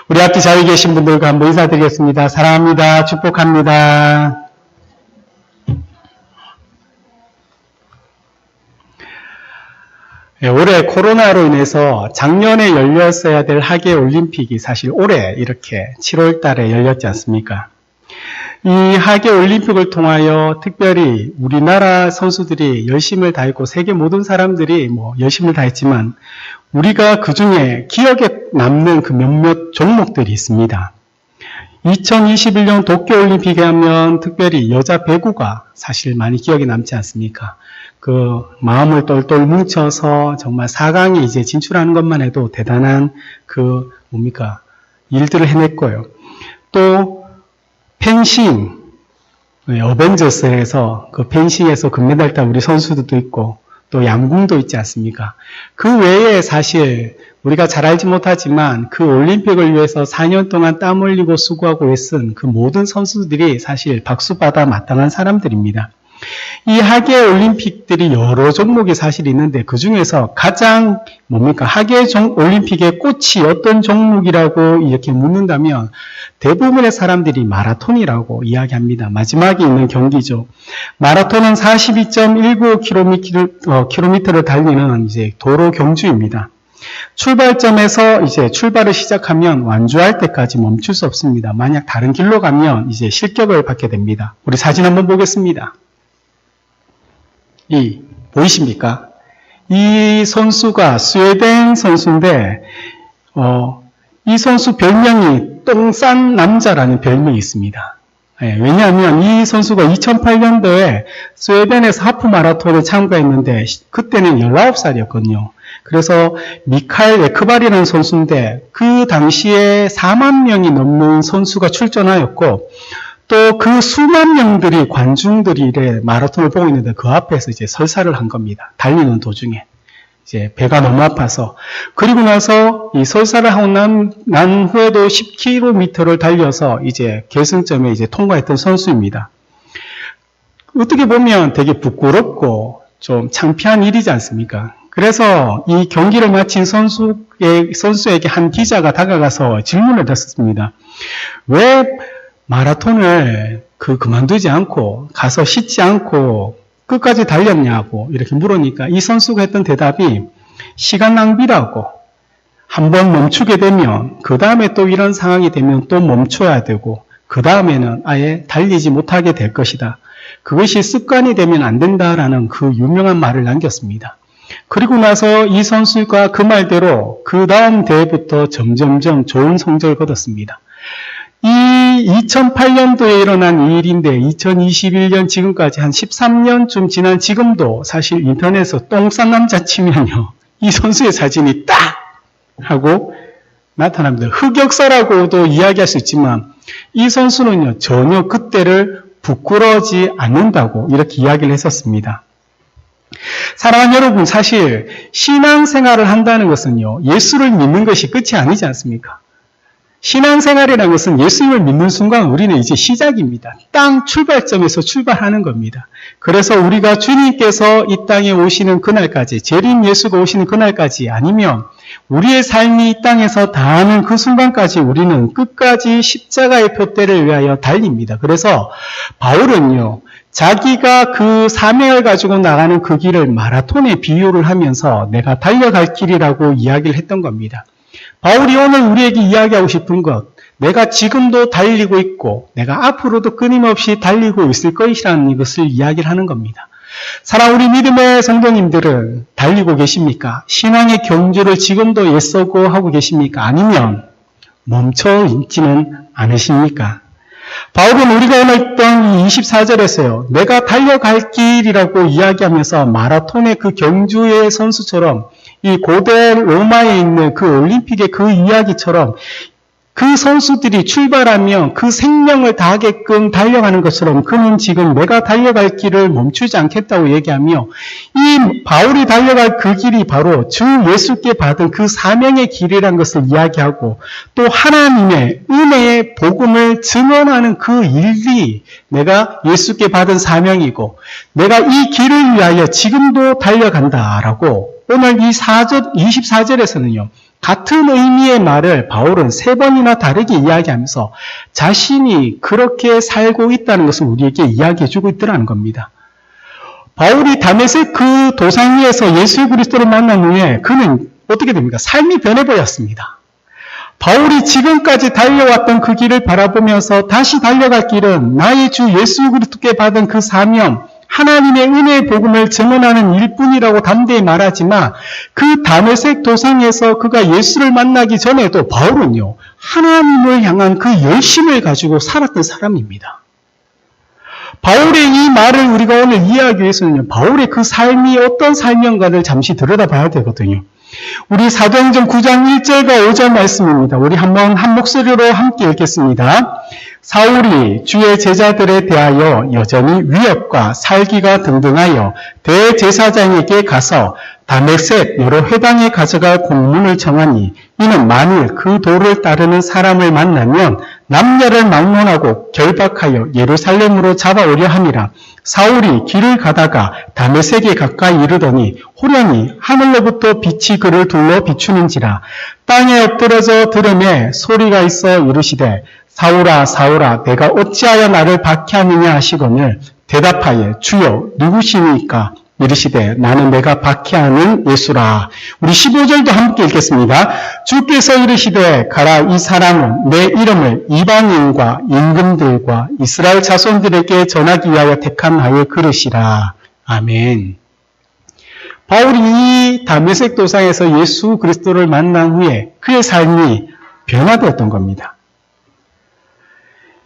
우리 앞뒤 자리에 계신 분들과 한번 인사드리겠습니다. 사랑합니다. 축복합니다. 네, 올해 코로나로 인해서 작년에 열렸어야 될 하계올림픽이 사실 올해 이렇게 7월 달에 열렸지 않습니까? 이 하계올림픽을 통하여 특별히 우리나라 선수들이 열심을 다했고 세계 모든 사람들이 열심을 다했지만 우리가 그 중에 기억에 남는 그 몇몇 종목들이 있습니다. 2021년 도쿄올림픽에 하면 특별히 여자 배구가 사실 많이 기억에 남지 않습니까? 그 마음을 똘똘 뭉쳐서 정말 4강에 이제 진출하는 것만 해도 대단한 일들을 해냈고요. 또 펜싱, 어벤져스에서 그 펜싱에서 금메달 딴 우리 선수들도 있고 또 양궁도 있지 않습니까? 그 외에 사실 우리가 잘 알지 못하지만 그 올림픽을 위해서 4년 동안 땀 흘리고 수고하고 애쓴 그 모든 선수들이 사실 박수받아 마땅한 사람들입니다. 이 하계 올림픽들이 여러 종목이 사실 있는데 그 중에서 가장 하계 올림픽의 꽃이 어떤 종목이라고 이렇게 묻는다면 대부분의 사람들이 마라톤이라고 이야기합니다. 마지막에 있는 경기죠. 마라톤은 42.19km를 달리는 이제 도로 경주입니다. 출발점에서 이제 출발을 시작하면 완주할 때까지 멈출 수 없습니다. 만약 다른 길로 가면 이제 실격을 받게 됩니다. 우리 사진 한번 보겠습니다. 보이십니까? 이 선수가 스웨덴 선수인데, 이 선수 별명이 똥 싼 남자라는 별명이 있습니다. 왜냐하면 이 선수가 2008년도에 스웨덴에서 하프 마라톤에 참가했는데, 그때는 19살이었거든요. 그래서 미카엘 에크발이라는 선수인데, 그 당시에 4만 명이 넘는 선수가 출전하였고, 또 그 수만 명들이 관중들이 이래 마라톤을 보고 있는데 그 앞에서 이제 설사를 한 겁니다. 달리는 도중에. 이제 배가 너무 아파서. 그리고 나서 이 설사를 하고 난 후에도 10km를 달려서 이제 결승점에 이제 통과했던 선수입니다. 어떻게 보면 되게 부끄럽고 좀 창피한 일이지 않습니까? 그래서 이 경기를 마친 선수에게 한 기자가 다가가서 질문을 했습니다. 왜 마라톤을 그만두지 않고 가서 쉬지 않고 끝까지 달렸냐고 이렇게 물으니까 이 선수가 했던 대답이 시간 낭비라고 한번 멈추게 되면 그 다음에 또 이런 상황이 되면 또 멈춰야 되고 그 다음에는 아예 달리지 못하게 될 것이다. 그것이 습관이 되면 안 된다라는 그 유명한 말을 남겼습니다. 그리고 나서 이 선수가 그 말대로 그 다음 대회부터 점점점 좋은 성적을 거뒀습니다. 이 2008년도에 일어난 일인데 2021년 지금까지 한 13년쯤 지난 지금도 사실 인터넷에서 똥 싼 남자 치면요. 이 선수의 사진이 딱 하고 나타납니다. 흑역사라고도 이야기할 수 있지만 이 선수는요. 전혀 그때를 부끄러워하지 않는다고 이렇게 이야기를 했었습니다. 사랑하는 여러분, 사실 신앙생활을 한다는 것은요. 예수를 믿는 것이 끝이 아니지 않습니까? 신앙생활이라는 것은 예수님을 믿는 순간 우리는 이제 시작입니다. 땅 출발점에서 출발하는 겁니다. 그래서 우리가 주님께서 이 땅에 오시는 그날까지, 재림 예수가 오시는 그날까지 아니면 우리의 삶이 이 땅에서 다하는 그 순간까지 우리는 끝까지 십자가의 표대를 위하여 달립니다. 그래서 바울은요. 자기가 그 사명을 가지고 나가는 그 길을 마라톤에 비유를 하면서 내가 달려갈 길이라고 이야기를 했던 겁니다. 바울이 오늘 우리에게 이야기하고 싶은 것, 내가 지금도 달리고 있고 내가 앞으로도 끊임없이 달리고 있을 것이라는 것을 이야기를 하는 겁니다. 사랑하는 우리 믿음의 성도님들은 달리고 계십니까? 신앙의 경주를 지금도 애쓰고 하고 계십니까? 아니면 멈춰 있지는 않으십니까? 바울은 우리가 오늘 했던 24절에서요. 내가 달려갈 길이라고 이야기하면서 마라톤의 그 경주의 선수처럼 이 고대 로마에 있는 그 올림픽의 그 이야기처럼 그 선수들이 출발하면 그 생명을 다하게끔 달려가는 것처럼 그는 지금 내가 달려갈 길을 멈추지 않겠다고 얘기하며 이 바울이 달려갈 그 길이 바로 주 예수께 받은 그 사명의 길이라는 것을 이야기하고 또 하나님의 은혜의 복음을 증언하는 그 일이 내가 예수께 받은 사명이고 내가 이 길을 위하여 지금도 달려간다라고 오늘 이 24절에서는요. 같은 의미의 말을 바울은 3번이나 다르게 이야기하면서 자신이 그렇게 살고 있다는 것을 우리에게 이야기해주고 있더라는 겁니다. 바울이 다메섹 그 도상 위에서 예수 그리스도를 만난 후에 그는 어떻게 됩니까? 삶이 변해버렸습니다. 바울이 지금까지 달려왔던 그 길을 바라보면서 다시 달려갈 길은 나의 주 예수 그리스도께 받은 그 사명, 하나님의 은혜의 복음을 증언하는 일뿐이라고 담대히 말하지만 그 다메섹 도상에서 그가 예수를 만나기 전에도 바울은요, 하나님을 향한 그 열심을 가지고 살았던 사람입니다. 바울의 이 말을 우리가 오늘 이해하기 위해서는요, 바울의 그 삶이 어떤 삶인가를 잠시 들여다봐야 되거든요. 우리 사도행전 9장 1절과 5절 말씀입니다. 우리 한번 한 목소리로 함께 읽겠습니다. 사울이 주의 제자들에 대하여 여전히 위협과 살기가 등등하여 대제사장에게 가서 다메섹 여러 회당에 가져갈 공문을 정하니 이는 만일 그 도를 따르는 사람을 만나면 남녀를 막론하고 결박하여 예루살렘으로 잡아오려 함이라. 사울이 길을 가다가 다메섹에 가까이 이르더니 호련히 하늘로부터 빛이 그를 둘러 비추는지라. 땅에 엎드러져 들음에 소리가 있어 이르시되 사울아 사울아 내가 어찌하여 나를 박해하느냐 하시거늘 대답하여 주여 누구시니까 이르시되 나는 내가 박해하는 예수라. 우리 15절도 함께 읽겠습니다. 주께서 이르시되 가라 이 사람은 내 이름을 이방인과 임금들과 이스라엘 자손들에게 전하기 위하여 택한 나의 그릇이라. 아멘. 바울이 이 다메섹 도상에서 예수 그리스도를 만난 후에 그의 삶이 변화되었던 겁니다.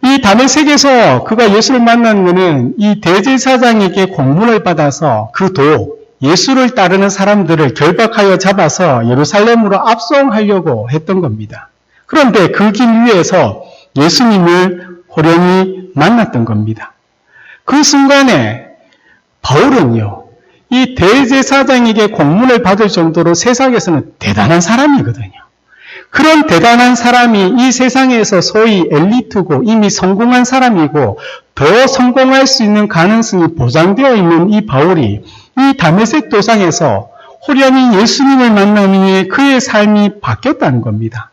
이 다메섹에서 그가 예수를 만난 것은 이 대제사장에게 공문을 받아서 그 도, 예수를 따르는 사람들을 결박하여 잡아서 예루살렘으로 압송하려고 했던 겁니다. 그런데 그 길 위에서 예수님을 호련히 만났던 겁니다. 그 순간에 바울은요, 이 대제사장에게 공문을 받을 정도로 세상에서는 대단한 사람이거든요. 그런 대단한 사람이 이 세상에서 소위 엘리트고 이미 성공한 사람이고 더 성공할 수 있는 가능성이 보장되어 있는 이 바울이 이 다메섹 도상에서 호련히 예수님을 만난 후에 그의 삶이 바뀌었다는 겁니다.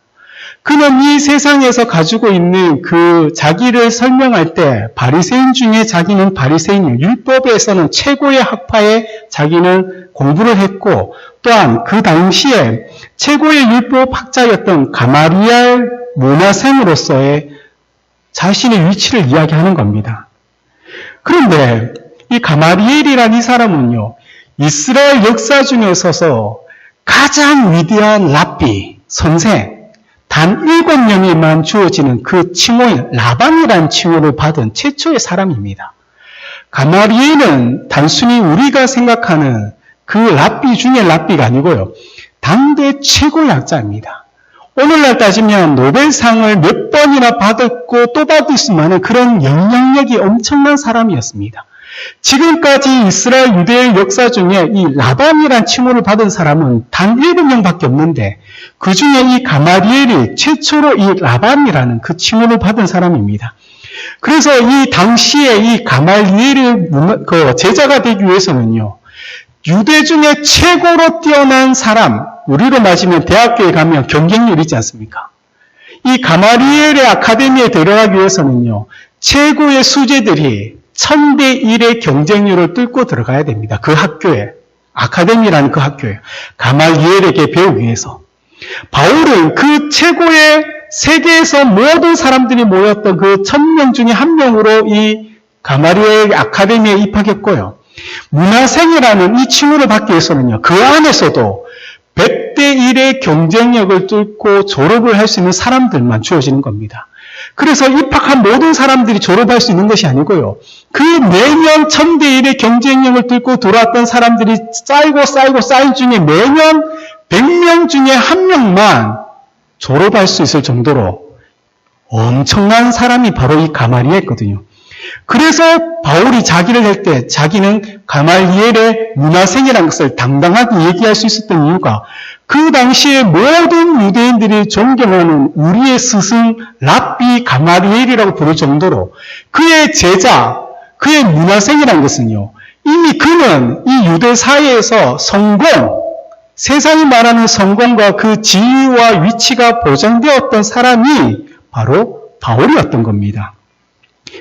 그는 이 세상에서 가지고 있는 그 자기를 설명할 때 바리새인 중에 자기는 바리새인이요. 율법에서는 최고의 학파에 자기는 공부를 했고 또한 그 당시에 최고의 율법 학자였던 가마리엘 문화생으로서의 자신의 위치를 이야기하는 겁니다. 그런데 이 가마리엘이라는 이 사람은요, 이스라엘 역사 중에 서서 가장 위대한 랍비, 선생, 단 7명에만 주어지는 그 칭호인 라반이라는 칭호를 받은 최초의 사람입니다. 가마리엘은 단순히 우리가 생각하는 그 랍비 중에 랍비가 아니고요. 당대 최고의 학자입니다. 오늘날 따지면 노벨상을 몇 번이나 받았고 또 받을 수만은 그런 영향력이 엄청난 사람이었습니다. 지금까지 이스라엘 유대의 역사 중에 이 라반이라는 칭호를 받은 사람은 단 7명밖에 없는데 그 중에 이 가마리엘이 최초로 이 라반이라는 그 칭호를 받은 사람입니다. 그래서 이 당시에 이 가마리엘의 제자가 되기 위해서는요, 유대 중에 최고로 뛰어난 사람, 우리로 맞으면 대학교에 가면 경쟁률이 있지 않습니까? 이 가마리엘의 아카데미에 들어가기 위해서는요, 최고의 수재들이 1000대 1의 경쟁률을 뚫고 들어가야 됩니다. 그 학교에. 아카데미라는 그 학교에. 가마리엘에게 배우기 위해서. 바울은 그 최고의 세계에서 모든 사람들이 모였던 그 1000명 중에 한 명으로 이 가마리엘 아카데미에 입학했고요. 문화생이라는 이 칭호를 받기 위해서는요, 그 안에서도 100대 1의 경쟁력을 뚫고 졸업을 할 수 있는 사람들만 주어지는 겁니다. 그래서 입학한 모든 사람들이 졸업할 수 있는 것이 아니고요. 그 매년 1000대 1의 경쟁력을 뚫고 들어왔던 사람들이 쌓인 중에 매년 100명 중에 한 명만 졸업할 수 있을 정도로 엄청난 사람이 바로 이 가마리엘이거든요. 그래서 바울이 자기를 할 때 자기는 가말리엘의 문화생이라는 것을 당당하게 얘기할 수 있었던 이유가 그 당시에 모든 유대인들이 존경하는 우리의 스승 랍비 가말리엘이라고 부를 정도로 그의 제자, 그의 문화생이라는 것은요, 이미 그는 이 유대 사회에서 성공, 세상이 말하는 성공과 그 지위와 위치가 보장되었던 사람이 바로 바울이었던 겁니다.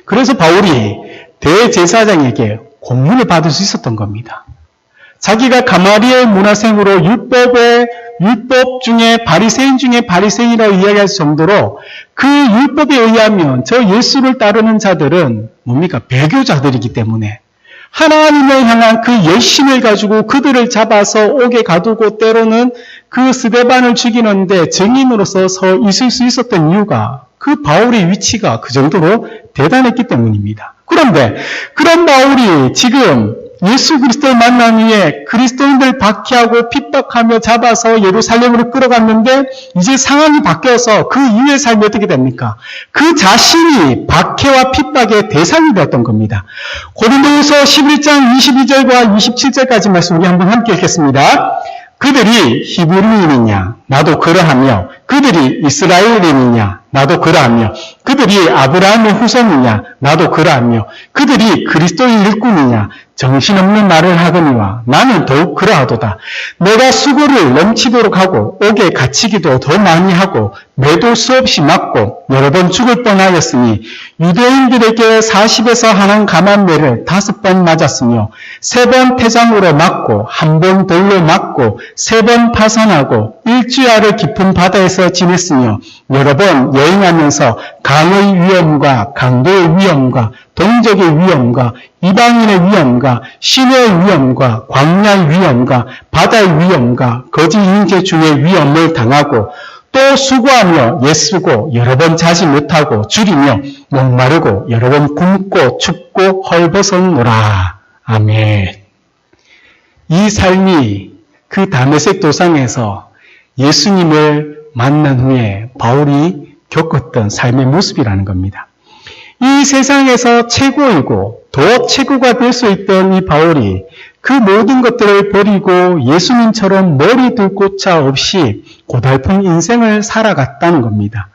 그래서 바울이 대제사장에게 고문을 받을 수 있었던 겁니다. 자기가 가마리엘 문화생으로 율법 중에 바리새인 중에 바리새인이라고 이야기할 정도로 그 율법에 의하면 저 예수를 따르는 자들은 뭡니까? 배교자들이기 때문에 하나님을 향한 그 열심을 가지고 그들을 잡아서 옥에 가두고 때로는 그 스데반을 죽이는데 증인으로서 서 있을 수 있었던 이유가 그 바울의 위치가 그 정도로 대단했기 때문입니다. 그런데 그런 바울이 지금 예수 그리스도를 만난 후에 그리스도인들 박해하고 핍박하며 잡아서 예루살렘으로 끌어갔는데 이제 상황이 바뀌어서 그 이후의 삶이 어떻게 됩니까? 그 자신이 박해와 핍박의 대상이 되었던 겁니다. 고린도후서 11장 22절과 27절까지 말씀 우리 한번 함께 읽겠습니다. 그들이 히브리인이냐? 나도 그러하며 그들이 이스라엘인이냐? 나도 그러하며 그들이 아브라함의 후손이냐? 나도 그러하며 그들이 그리스도의 일꾼이냐? 정신없는 말을 하거니와 나는 더욱 그러하도다. 내가 수고를 넘치도록 하고 옥에 갇히기도 더 많이 하고 매도 수없이 맞고 여러 번 죽을 뻔하였으니 유대인들에게 40에서 하는 감한매를 5번 맞았으며 3번 태장으로 맞고 1번 돌로 맞고 3번 파선하고 일주야를 깊은 바다에서 지냈으며 여러 번 여행하면서 강의 위험과 강도의 위험과 동족의 위험과 이방인의 위험과 신의 위험과 광야의 위험과 바다의 위험과 거짓 인재 중의 위험을 당하고 또 수고하며 애쓰고 여러 번 자지 못하고 줄이며 목마르고 여러 번 굶고 춥고 헐벗었노라. 아멘. 이 삶이 그 다메섹 도상에서 예수님을 만난 후에 바울이 겪었던 삶의 모습이라는 겁니다. 이 세상에서 최고이고 더 최고가 될 수 있던 이 바울이 그 모든 것들을 버리고 예수님처럼 머리 둘 곳자 없이 고달픈 인생을 살아갔다는 겁니다.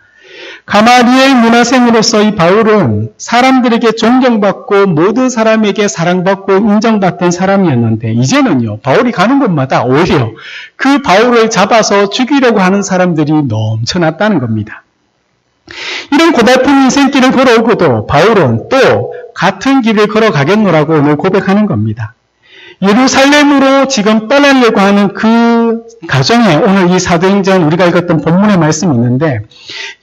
가마리엘 문화생으로서 이 바울은 사람들에게 존경받고 모든 사람에게 사랑받고 인정받던 사람이었는데 이제는요, 바울이 가는 곳마다 오히려 그 바울을 잡아서 죽이려고 하는 사람들이 넘쳐났다는 겁니다. 이런 고달픈 인생길을 걸어오고도 바울은 또 같은 길을 걸어가겠노라고 오늘 고백하는 겁니다. 예루살렘으로 지금 떠나려고 하는 그 가정에 오늘 이 사도행전 우리가 읽었던 본문의 말씀이 있는데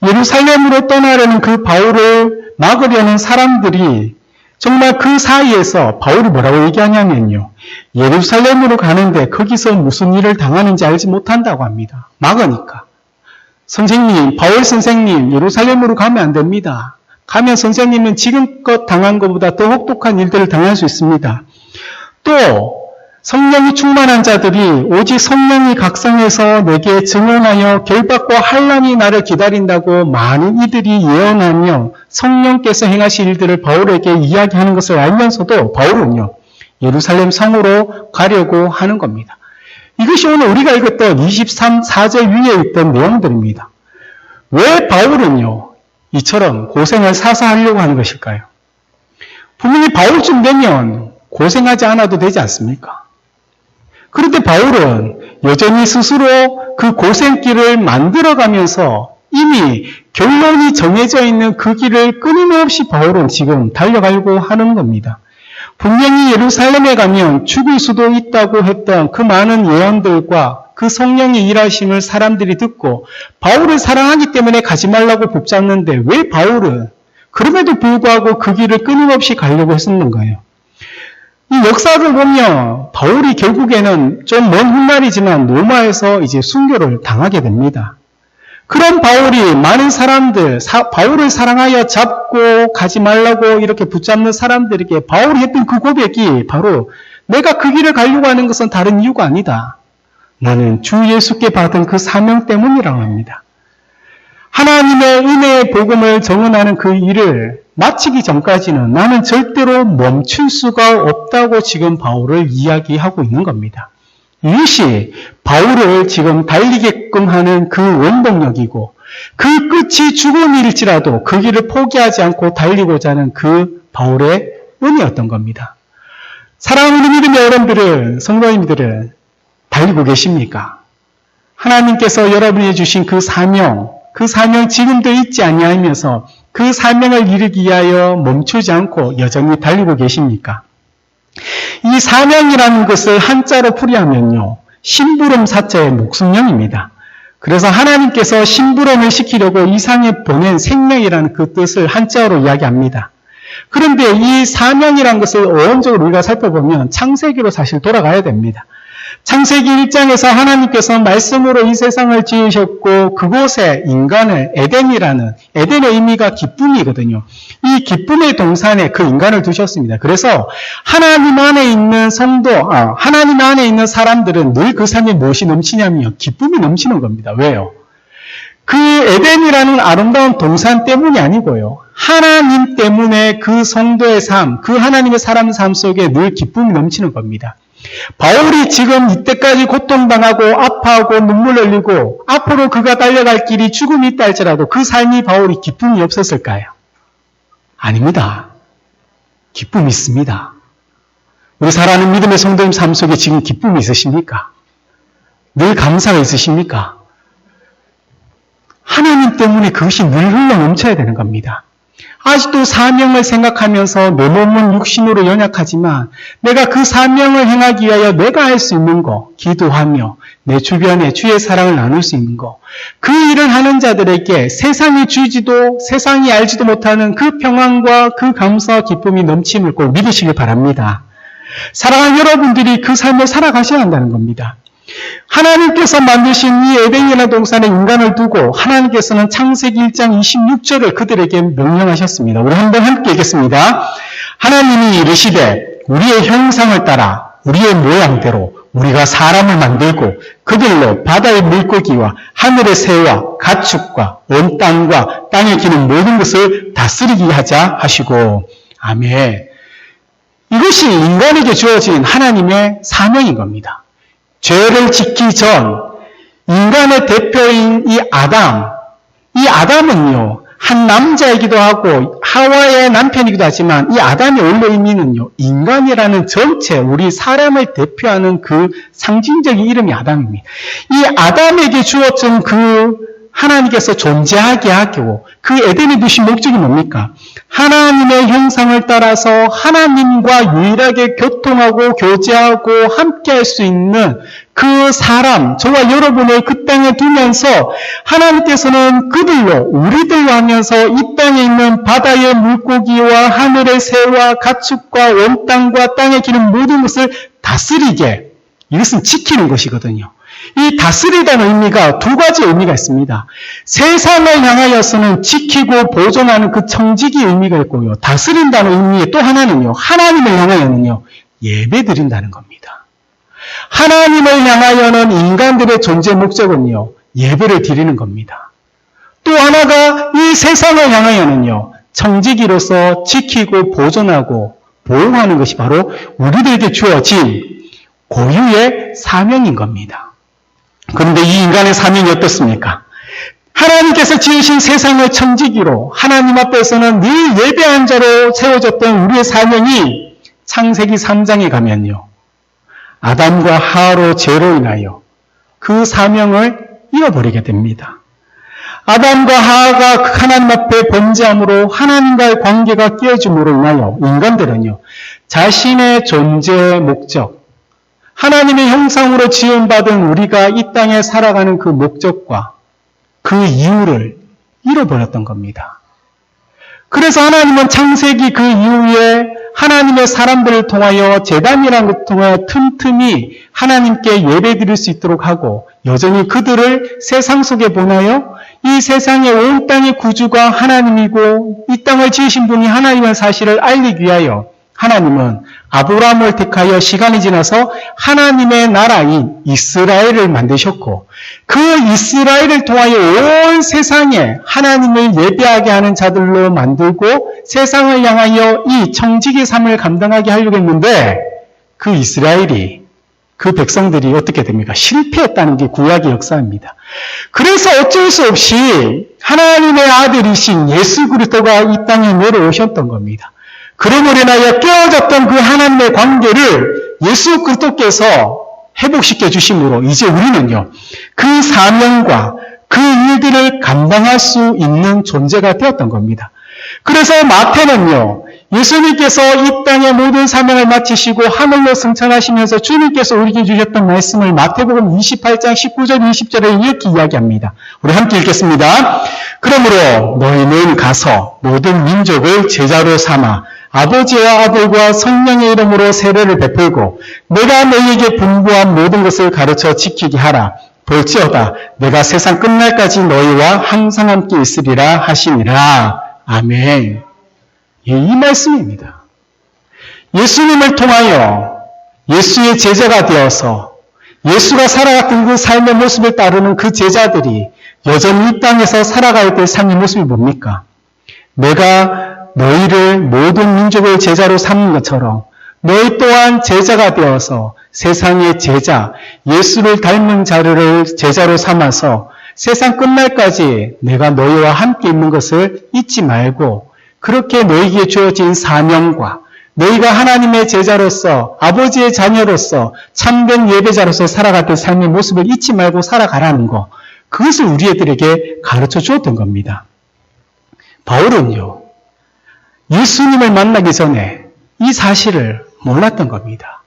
예루살렘으로 떠나려는 그 바울을 막으려는 사람들이 정말 그 사이에서 바울이 뭐라고 얘기하냐면요. 예루살렘으로 가는데 거기서 무슨 일을 당하는지 알지 못한다고 합니다. 막으니까. 선생님, 바울 선생님, 예루살렘으로 가면 안 됩니다. 가면 선생님은 지금껏 당한 것보다 더 혹독한 일들을 당할 수 있습니다. 또 성령이 충만한 자들이 오직 성령이 각성해서 내게 증언하여 결박과 환난이 나를 기다린다고 많은 이들이 예언하며 성령께서 행하실 일들을 바울에게 이야기하는 것을 알면서도 바울은요, 예루살렘 성으로 가려고 하는 겁니다. 이것이 오늘 우리가 읽었던 23, 4절 위에 있던 내용들입니다. 왜 바울은요, 이처럼 고생을 사서 하려고 하는 것일까요? 분명히 바울쯤 되면 고생하지 않아도 되지 않습니까? 그런데 바울은 여전히 스스로 그 고생길을 만들어가면서 이미 결론이 정해져 있는 그 길을 끊임없이 바울은 지금 달려가려고 하는 겁니다. 분명히 예루살렘에 가면 죽을 수도 있다고 했던 그 많은 예언들과 그 성령의 일하심을 사람들이 듣고 바울을 사랑하기 때문에 가지 말라고 붙잡는데 왜 바울은 그럼에도 불구하고 그 길을 끊임없이 가려고 했었는가요? 이 역사를 보면 바울이 결국에는 좀 먼 훗날이지만 로마에서 이제 순교를 당하게 됩니다. 그런 바울이 많은 사람들, 바울을 사랑하여 잡고 가지 말라고 이렇게 붙잡는 사람들에게 바울이 했던 그 고백이 바로 내가 그 길을 가려고 하는 것은 다른 이유가 아니다. 나는 주 예수께 받은 그 사명 때문이라고 합니다. 하나님의 은혜의 복음을 정언하는 그 일을 마치기 전까지는 나는 절대로 멈출 수가 없다고 지금 바울을 이야기하고 있는 겁니다. 이것이 바울을 지금 달리게끔 하는 그 원동력이고 그 끝이 죽음일지라도 그 길을 포기하지 않고 달리고자 하는 그 바울의 은혜였던 겁니다. 사랑하는 믿음의 여러분들은, 성도님들은 달리고 계십니까? 하나님께서 여러분에게 주신 그 사명 지금도 잊지 아니하면서 그 사명을 이루기 위하여 멈추지 않고 여전히 달리고 계십니까? 이 사명이라는 것을 한자로 풀이하면요, 심부름 사자의 목숨령입니다. 그래서 하나님께서 심부름을 시키려고 이 세상에 보낸 생명이라는 그 뜻을 한자어로 이야기합니다. 그런데 이 사명이라는 것을 어원적으로 우리가 살펴보면 창세기로 사실 돌아가야 됩니다. 창세기 1장에서 하나님께서 말씀으로 이 세상을 지으셨고 그곳에 인간을 에덴의 의미가 기쁨이거든요. 이 기쁨의 동산에 그 인간을 두셨습니다. 그래서 하나님 안에 있는 하나님 안에 있는 사람들은 늘 그 삶에 무엇이 넘치냐면 기쁨이 넘치는 겁니다. 왜요? 그 에덴이라는 아름다운 동산 때문이 아니고요. 하나님 때문에 그 성도의 삶, 그 하나님의 사람 삶 속에 늘 기쁨이 넘치는 겁니다. 바울이 지금 이때까지 고통당하고 아파하고 눈물 흘리고 앞으로 그가 달려갈 길이 죽음이 있다 할지라도 그 삶이 바울이 기쁨이 없었을까요? 아닙니다. 기쁨이 있습니다. 우리 사랑하는 믿음의 성도님 삶 속에 지금 기쁨이 있으십니까? 늘 감사가 있으십니까? 하나님 때문에 그것이 늘 흘러 넘쳐야 되는 겁니다. 아직도 사명을 생각하면서 내 몸은 육신으로 연약하지만 내가 그 사명을 행하기 위하여 내가 할 수 있는 거, 기도하며 내 주변에 주의 사랑을 나눌 수 있는 거, 그 일을 하는 자들에게 세상이 알지도 못하는 그 평안과 그 감사와 기쁨이 넘침을 꼭 믿으시길 바랍니다. 사랑하는 여러분들이 그 삶을 살아가셔야 한다는 겁니다. 하나님께서 만드신 이 에덴이라는 동산에 인간을 두고 하나님께서는 창세기 1장 26절을 그들에게 명령하셨습니다. 우리 한번 함께 읽겠습니다. 하나님이 이르시되 우리의 형상을 따라 우리의 모양대로 우리가 사람을 만들고 그들로 바다의 물고기와 하늘의 새와 가축과 온 땅과 땅에 기는 모든 것을 다스리게 하자 하시고. 아멘. 이것이 인간에게 주어진 하나님의 사명인 겁니다. 죄를 짓기 전 인간의 대표인 이 아담은요, 한 남자이기도 하고 하와의 남편이기도 하지만 이 아담의 원래 의미는요, 인간이라는 전체 우리 사람을 대표하는 그 상징적인 이름이 아담입니다. 이 아담에게 주어진 그 하나님께서 존재하게 하고 그 에덴에 두신 목적이 뭡니까? 하나님의 형상을 따라서 하나님과 유일하게 교통하고 교제하고 함께할 수 있는 그 사람, 저와 여러분을 그 땅에 두면서 하나님께서는 그들로 우리들로 하면서 이 땅에 있는 바다의 물고기와 하늘의 새와 가축과 온 땅과 땅에 기는 모든 것을 다스리게, 이것은 지키는 것이거든요. 이 다스리다는 의미가 두 가지 의미가 있습니다. 세상을 향하여서는 지키고 보존하는 그 청지기 의미가 있고요. 다스린다는 의미의 또 하나는요, 하나님을 향하여는요, 예배 드린다는 겁니다. 하나님을 향하여는 인간들의 존재 목적은요, 예배를 드리는 겁니다. 또 하나가 이 세상을 향하여는요, 청지기로서 지키고 보존하고 보호하는 것이 바로 우리들에게 주어진 고유의 사명인 겁니다. 그런데 이 인간의 사명이 어떻습니까? 하나님께서 지으신 세상을 청지기로 하나님 앞에서는 늘 예배한 자로 세워졌던 우리의 사명이 창세기 3장에 가면요, 아담과 하와로 죄로 인하여 그 사명을 잃어버리게 됩니다. 아담과 하와가 하나님 앞에 범죄함으로 하나님과의 관계가 깨어짐으로 인하여 인간들은요, 자신의 존재의 목적, 하나님의 형상으로 지음받은 우리가 이 땅에 살아가는 그 목적과 그 이유를 잃어버렸던 겁니다. 그래서 하나님은 창세기 그 이후에 하나님의 사람들을 통하여 제단이라는 것을 통하여 틈틈이 하나님께 예배드릴 수 있도록 하고 여전히 그들을 세상 속에 보내어 이 세상의 온 땅의 구주가 하나님이고 이 땅을 지으신 분이 하나님의 사실을 알리기 위하여 하나님은 아브라함을 택하여 시간이 지나서 하나님의 나라인 이스라엘을 만드셨고 그 이스라엘을 통하여 온 세상에 하나님을 예배하게 하는 자들로 만들고 세상을 향하여 이 청지기 삶을 감당하게 하려고 했는데 그 이스라엘이, 그 백성들이 어떻게 됩니까? 실패했다는 게 구약의 역사입니다. 그래서 어쩔 수 없이 하나님의 아들이신 예수 그리스도가 이 땅에 내려오셨던 겁니다. 그러므로 인하여 깨어졌던 그 하나님의 관계를 예수 그리스도께서 회복시켜 주심으로 이제 우리는요, 그 사명과 그 일들을 감당할 수 있는 존재가 되었던 겁니다. 그래서 마태는요, 예수님께서 이 땅의 모든 사명을 마치시고 하늘로 승천하시면서 주님께서 우리에게 주셨던 말씀을 마태복음 28장 19절 20절에 이렇게 이야기합니다. 우리 함께 읽겠습니다. 그러므로 너희는 가서 모든 민족을 제자로 삼아 아버지와 아들과 성령의 이름으로 세례를 베풀고 내가 너희에게 분부한 모든 것을 가르쳐 지키게 하라. 볼지어다 내가 세상 끝날까지 너희와 항상 함께 있으리라 하시니라. 아멘. 이 말씀입니다. 예수님을 통하여 예수의 제자가 되어서 예수가 살아갔던 그 삶의 모습을 따르는 그 제자들이 여전히 이 땅에서 살아가야 될 삶의 모습이 뭡니까? 내가 너희를 모든 민족을 제자로 삼는 것처럼 너희 또한 제자가 되어서 세상의 제자, 예수를 닮은 자를 제자로 삼아서 세상 끝날까지 내가 너희와 함께 있는 것을 잊지 말고 그렇게 너희에게 주어진 사명과 너희가 하나님의 제자로서 아버지의 자녀로서 참된 예배자로서 살아갔던 삶의 모습을 잊지 말고 살아가라는 것, 그것을 우리 애들에게 가르쳐 주었던 겁니다. 바울은요, 예수님을 만나기 전에 이 사실을 몰랐던 겁니다.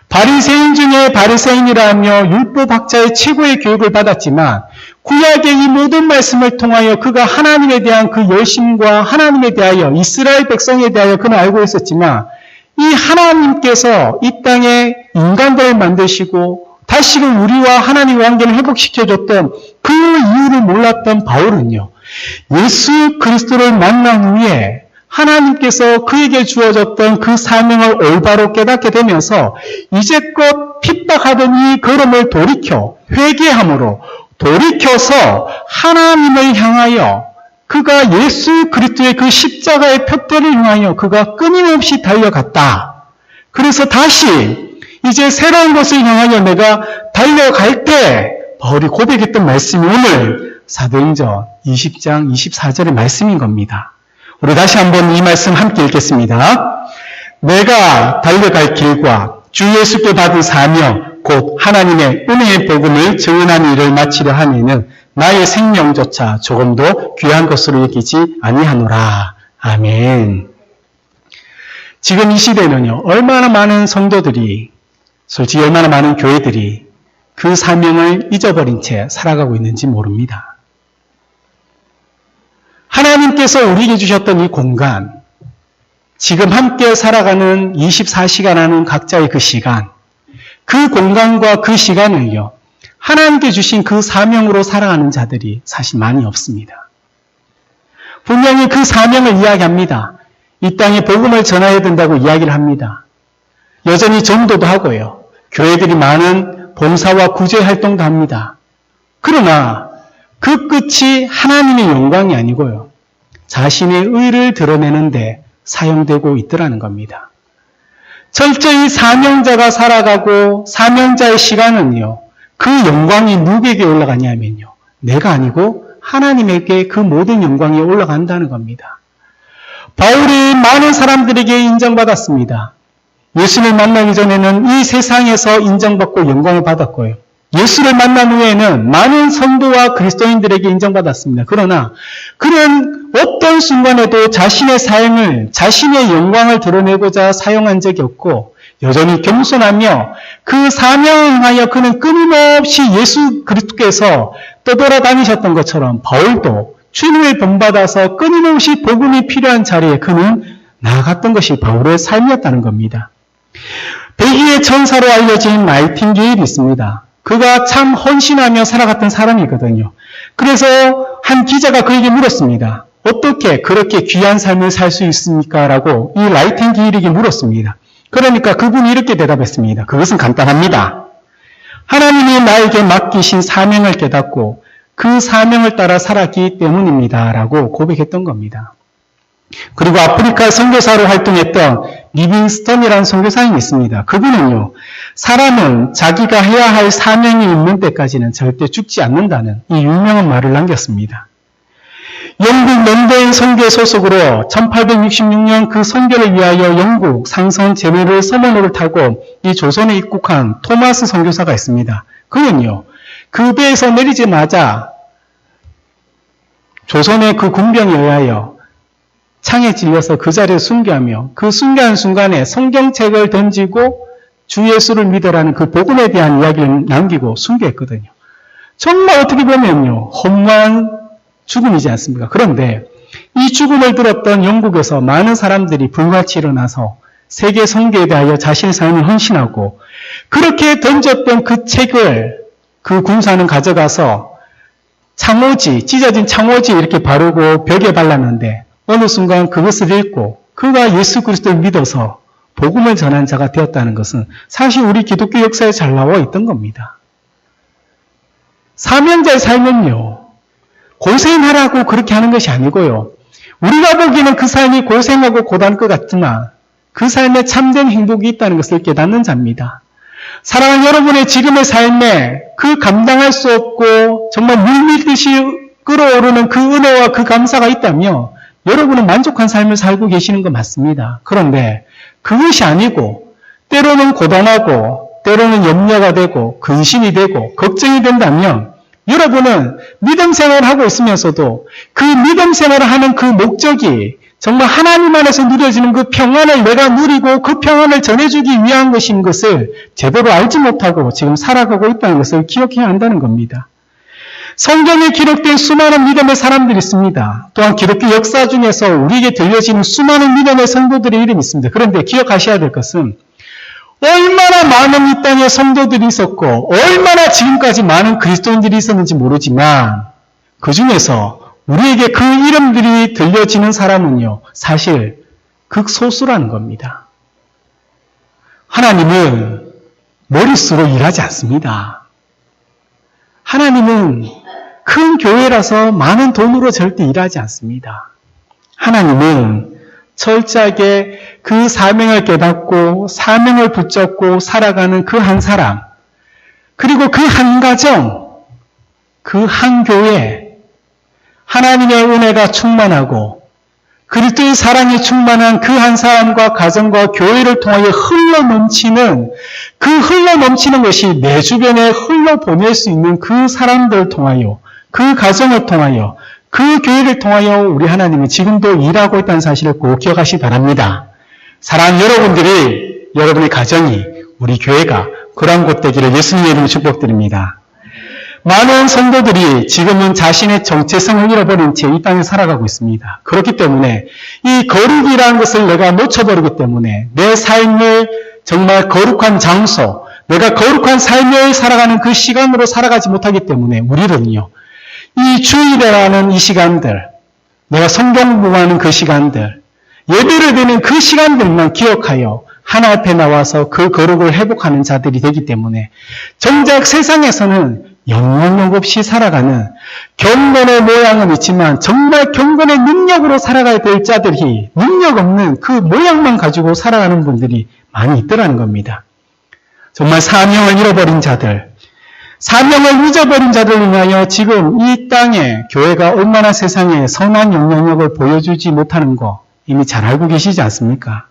바리새인 중에 바리새인이라며 율법학자의 최고의 교육을 받았지만 구약의 이 모든 말씀을 통하여 그가 하나님에 대한 그 열심과 하나님에 대하여 이스라엘 백성에 대하여 그는 알고 있었지만 이 하나님께서 이 땅에 인간들을 만드시고 다시금 우리와 하나님의 관계를 회복시켜줬던 그 이유를 몰랐던 바울은요, 예수 그리스도를 만난 후에 하나님께서 그에게 주어졌던 그 사명을 올바로 깨닫게 되면서 이제껏 핍박하던 이 걸음을 돌이켜 회개함으로 돌이켜서 하나님을 향하여 그가 예수 그리스도의 그 십자가의 표대를 향하여 그가 끊임없이 달려갔다. 그래서 다시 이제 새로운 것을 향하여 내가 달려갈 때 바울이 고백했던 말씀이 오늘 사도행전 20장 24절의 말씀인 겁니다. 우리 다시 한번 이 말씀 함께 읽겠습니다. 내가 달려갈 길과 주 예수께 받은 사명 곧 하나님의 은혜의 복음을 증언하는 일을 마치려 하니는 나의 생명조차 조금도 귀한 것으로 여기지 아니하노라. 아멘. 지금 이 시대는요, 얼마나 많은 성도들이, 솔직히 얼마나 많은 교회들이 그 사명을 잊어버린 채 살아가고 있는지 모릅니다. 하나님께서 우리에게 주셨던 이 공간, 지금 함께 살아가는 24시간 하는 각자의 그 시간, 그 공간과 그 시간을요, 하나님께 주신 그 사명으로 살아가는 자들이 사실 많이 없습니다. 분명히 그 사명을 이야기합니다. 이 땅에 복음을 전해야 된다고 이야기를 합니다. 여전히 전도도 하고요. 교회들이 많은 봉사와 구제 활동도 합니다. 그러나 그 끝이 하나님의 영광이 아니고요, 자신의 의를 드러내는데 사용되고 있더라는 겁니다. 철저히 사명자가 살아가고 사명자의 시간은요, 그 영광이 누구에게 올라가냐면요, 내가 아니고 하나님에게 그 모든 영광이 올라간다는 겁니다. 바울이 많은 사람들에게 인정받았습니다. 예수를 만나기 전에는 이 세상에서 인정받고 영광을 받았고요. 예수를 만난 후에는 많은 성도와 그리스도인들에게 인정받았습니다. 그러나 그는 어떤 순간에도 자신의 삶을, 자신의 영광을 드러내고자 사용한 적이 없고 여전히 겸손하며 그 사명을 향하여 그는 끊임없이 예수 그리스도께서 떠돌아다니셨던 것처럼 바울도 주님을 본받아서 끊임없이 복음이 필요한 자리에 그는 나아갔던 것이 바울의 삶이었다는 겁니다. 백의의 천사로 알려진 나이팅게일이 있습니다. 그가 참 헌신하며 살아갔던 사람이거든요. 그래서 한 기자가 그에게 물었습니다. 어떻게 그렇게 귀한 삶을 살 수 있습니까? 라고 이 나이팅게일에게 물었습니다. 그러니까 그분이 이렇게 대답했습니다. 그것은 간단합니다. 하나님이 나에게 맡기신 사명을 깨닫고 그 사명을 따라 살았기 때문입니다. 라고 고백했던 겁니다. 그리고 아프리카 선교사로 활동했던 리빙스턴이라는 선교사님이 있습니다. 그분은요, 사람은 자기가 해야 할 사명이 있는 때까지는 절대 죽지 않는다는 이 유명한 말을 남겼습니다. 영국 런던 선교회 소속으로 1866년 그 선교를 위하여 영국 상선 제네럴 서머너를 타고 이 조선에 입국한 토마스 선교사가 있습니다. 그는요, 그 배에서 내리자마자 조선의 그 군병에 의하여 창에 찔려서 그 자리에 순교하며 그 순교한 순간에 성경책을 던지고 주 예수를 믿으라는 그 복음에 대한 이야기를 남기고 순교했거든요. 정말 어떻게 보면요, 험한 죽음이지 않습니까? 그런데 이 죽음을 들었던 영국에서 많은 사람들이 불같이 일어나서 세계 선교에 대하여 자신의 삶을 헌신하고 그렇게 던졌던 그 책을 그 군사는 가져가서 창호지, 찢어진 창호지 이렇게 바르고 벽에 발랐는데 어느 순간 그것을 읽고 그가 예수 그리스도를 믿어서 복음을 전한 자가 되었다는 것은 사실 우리 기독교 역사에 잘 나와 있던 겁니다. 사명자의 삶은요, 고생하라고 그렇게 하는 것이 아니고요. 우리가 보기에는 그 삶이 고생하고 고단할 것 같지만 그 삶에 참된 행복이 있다는 것을 깨닫는 자입니다. 사랑하는 여러분의 지금의 삶에 그 감당할 수 없고 정말 물밀듯이 끓어오르는 그 은혜와 그 감사가 있다면 여러분은 만족한 삶을 살고 계시는 거 맞습니다. 그런데 그것이 아니고 때로는 고단하고 때로는 염려가 되고 근심이 되고 걱정이 된다면 여러분은 믿음 생활을 하고 있으면서도 그 믿음 생활을 하는 그 목적이 정말 하나님 안에서 누려지는 그 평안을 내가 누리고 그 평안을 전해주기 위한 것인 것을 제대로 알지 못하고 지금 살아가고 있다는 것을 기억해야 한다는 겁니다. 성경에 기록된 수많은 믿음의 사람들이 있습니다. 또한 기독교 역사 중에서 우리에게 들려지는 수많은 믿음의 성도들의 이름이 있습니다. 그런데 기억하셔야 될 것은 얼마나 많은 이 땅에 성도들이 있었고 얼마나 지금까지 많은 그리스도인들이 있었는지 모르지만 그 중에서 우리에게 그 이름들이 들려지는 사람은요, 사실 극소수라는 겁니다. 하나님은 머릿수로 일하지 않습니다. 하나님은 큰 교회라서 많은 돈으로 절대 일하지 않습니다. 하나님은 철저하게 그 사명을 깨닫고 사명을 붙잡고 살아가는 그 한 사람, 그리고 그 한 가정, 그 한 교회, 하나님의 은혜가 충만하고 그리스도의 사랑이 충만한 그 한 사람과 가정과 교회를 통하여 흘러넘치는 그 흘러넘치는 것이 내 주변에 흘러보낼 수 있는 그 사람들을 통하여 그 가정을 통하여 그 교회를 통하여 우리 하나님은 지금도 일하고 있다는 사실을 꼭 기억하시기 바랍니다. 사랑하는 여러분들이, 여러분의 가정이, 우리 교회가 그러한 곳 되기를 예수님의 이름으로 축복드립니다. 많은 성도들이 지금은 자신의 정체성을 잃어버린 채 이 땅에 살아가고 있습니다. 그렇기 때문에 이 거룩이라는 것을 내가 놓쳐버리기 때문에 내 삶을 정말 거룩한 장소, 내가 거룩한 삶을 살아가는 그 시간으로 살아가지 못하기 때문에 우리는요, 이 주일이라는 이 시간들, 내가 성경 공부하는 그 시간들, 예배를 드리는 그 시간들만 기억하여 하나 앞에 나와서 그 거룩을 회복하는 자들이 되기 때문에 정작 세상에서는 영향력 없이 살아가는 경건의 모양은 있지만 정말 경건의 능력으로 살아가야 될 자들이 능력 없는 그 모양만 가지고 살아가는 분들이 많이 있더라는 겁니다. 정말 사명을 잃어버린 자들, 사명을 잊어버린 자들을 위하여 지금 이 땅에 교회가 얼마나 세상에 선한 영향력을 보여주지 못하는 거 이미 잘 알고 계시지 않습니까?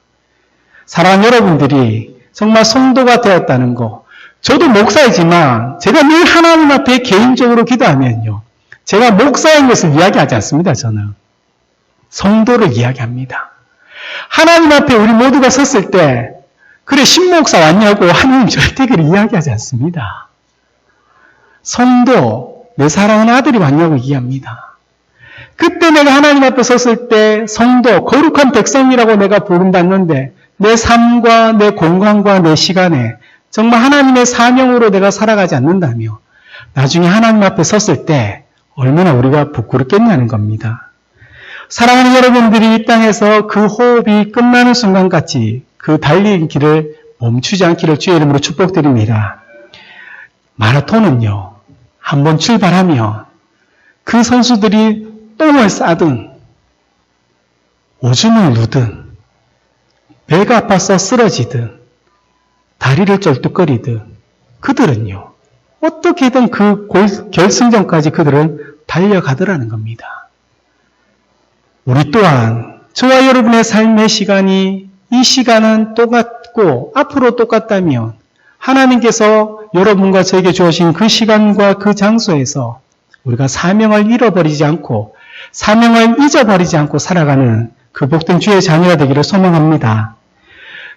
사랑하는 여러분들이 정말 성도가 되었다는 거, 저도 목사이지만 제가 늘 하나님 앞에 개인적으로 기도하면요, 제가 목사인 것을 이야기하지 않습니다. 저는 성도를 이야기합니다. 하나님 앞에 우리 모두가 섰을 때 그래 신목사 왔냐고 하나님 절대 그렇게 이야기하지 않습니다. 성도, 내 사랑하는 아들이 왔냐고 얘기합니다. 그때 내가 하나님 앞에 섰을 때 성도, 거룩한 백성이라고 내가 부름받는데 내 삶과 내 공간과 내 시간에 정말 하나님의 사명으로 내가 살아가지 않는다며 나중에 하나님 앞에 섰을 때 얼마나 우리가 부끄럽겠냐는 겁니다. 사랑하는 여러분들이 이 땅에서 그 호흡이 끝나는 순간까지 그 달리는 길을 멈추지 않기를 주의 이름으로 축복드립니다. 마라톤은요, 한번 출발하면 그 선수들이 똥을 싸든 오줌을 누든 배가 아파서 쓰러지든 다리를 쩔뚝거리든 그들은요, 어떻게든 그 결승전까지 그들은 달려가더라는 겁니다. 우리 또한 저와 여러분의 삶의 시간이 이 시간은 똑같고 앞으로 똑같다면 하나님께서 여러분과 저에게 주어진 그 시간과 그 장소에서 우리가 사명을 잃어버리지 않고 사명을 잊어버리지 않고 살아가는 그 복된 주의 자녀가 되기를 소망합니다.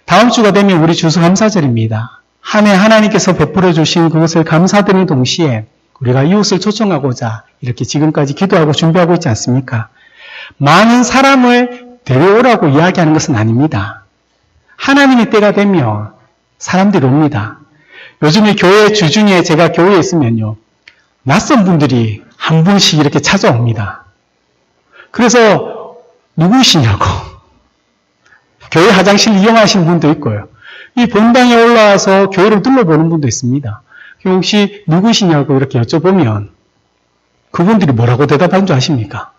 다음 주가 되면 우리 추수감사절입니다. 한 해 하나님께서 베풀어 주신 그것을 감사드리는 동시에 우리가 이웃을 초청하고자 이렇게 지금까지 기도하고 준비하고 있지 않습니까? 많은 사람을 데려오라고 이야기하는 것은 아닙니다. 하나님의 때가 되면 사람들이 옵니다. 요즘에 교회 주중에 제가 교회에 있으면요, 낯선 분들이 한 분씩 이렇게 찾아옵니다. 그래서 누구시냐고. 교회 화장실 이용하시는 분도 있고요. 이 본당에 올라와서 교회를 둘러보는 분도 있습니다. 혹시 누구시냐고 이렇게 여쭤보면 그분들이 뭐라고 대답한 줄 아십니까?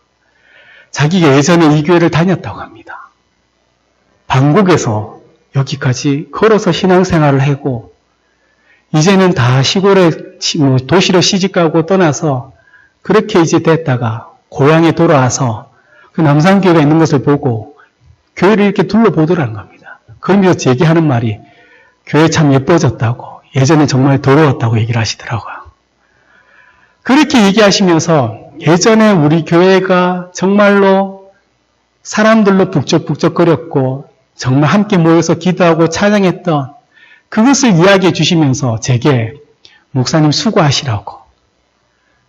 자기가 예전에 이 교회를 다녔다고 합니다. 방콕에서 여기까지 걸어서 신앙생활을 하고 이제는 다 시골에 도시로 시집가고 떠나서 그렇게 이제 됐다가 고향에 돌아와서 그 남산교회가 있는 것을 보고 교회를 이렇게 둘러보더라는 겁니다. 그러면서 제게 하는 말이 교회 참 예뻐졌다고, 예전에 정말 더러웠다고 얘기를 하시더라고요. 그렇게 얘기하시면서 예전에 우리 교회가 정말로 사람들로 북적북적거렸고 정말 함께 모여서 기도하고 찬양했던 그것을 이야기해 주시면서 제게 목사님 수고하시라고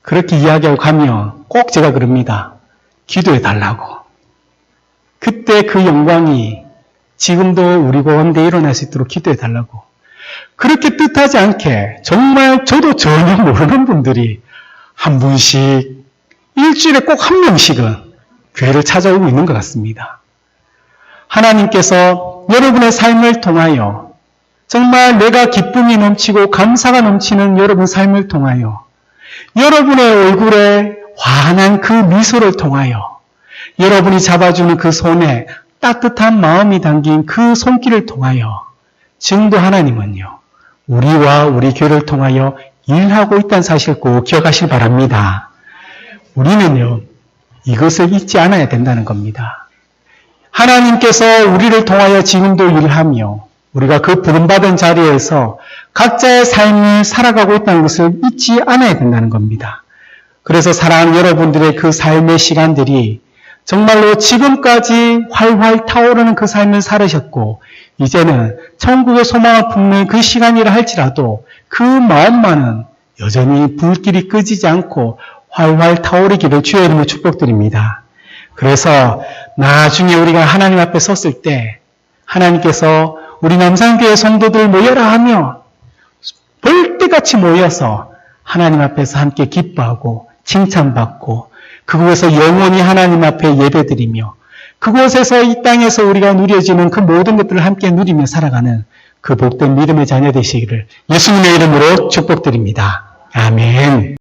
그렇게 이야기하고 가면 꼭 제가 그럽니다. 기도해 달라고. 그때 그 영광이 지금도 우리 가운데 일어날 수 있도록 기도해 달라고. 그렇게 뜻하지 않게 정말 저도 전혀 모르는 분들이 한 분씩 일주일에 꼭 한 명씩은 교회를 찾아오고 있는 것 같습니다. 하나님께서 여러분의 삶을 통하여 정말 내가 기쁨이 넘치고 감사가 넘치는 여러분 삶을 통하여 여러분의 얼굴에 환한 그 미소를 통하여 여러분이 잡아주는 그 손에 따뜻한 마음이 담긴 그 손길을 통하여 증도 하나님은요, 우리와 우리 교회를 통하여 일하고 있다는 사실을 꼭 기억하시기 바랍니다. 우리는요, 이것을 잊지 않아야 된다는 겁니다. 하나님께서 우리를 통하여 지금도 일하며 우리가 그 부름받은 자리에서 각자의 삶을 살아가고 있다는 것을 잊지 않아야 된다는 겁니다. 그래서 사랑하는 여러분들의 그 삶의 시간들이 정말로 지금까지 활활 타오르는 그 삶을 살으셨고 이제는 천국의 소망을 품는 그 시간이라 할지라도 그 마음만은 여전히 불길이 끄지지 않고 활활 타오르기를 주의 이름으로 축복드립니다. 그래서 나중에 우리가 하나님 앞에 섰을 때 하나님께서 우리 남산교회 성도들 모여라 하며 벌떼같이 모여서 하나님 앞에서 함께 기뻐하고 칭찬받고 그곳에서 영원히 하나님 앞에 예배드리며 그곳에서 이 땅에서 우리가 누려지는 그 모든 것들을 함께 누리며 살아가는 그 복된 믿음의 자녀 되시기를 예수님의 이름으로 축복드립니다. 아멘.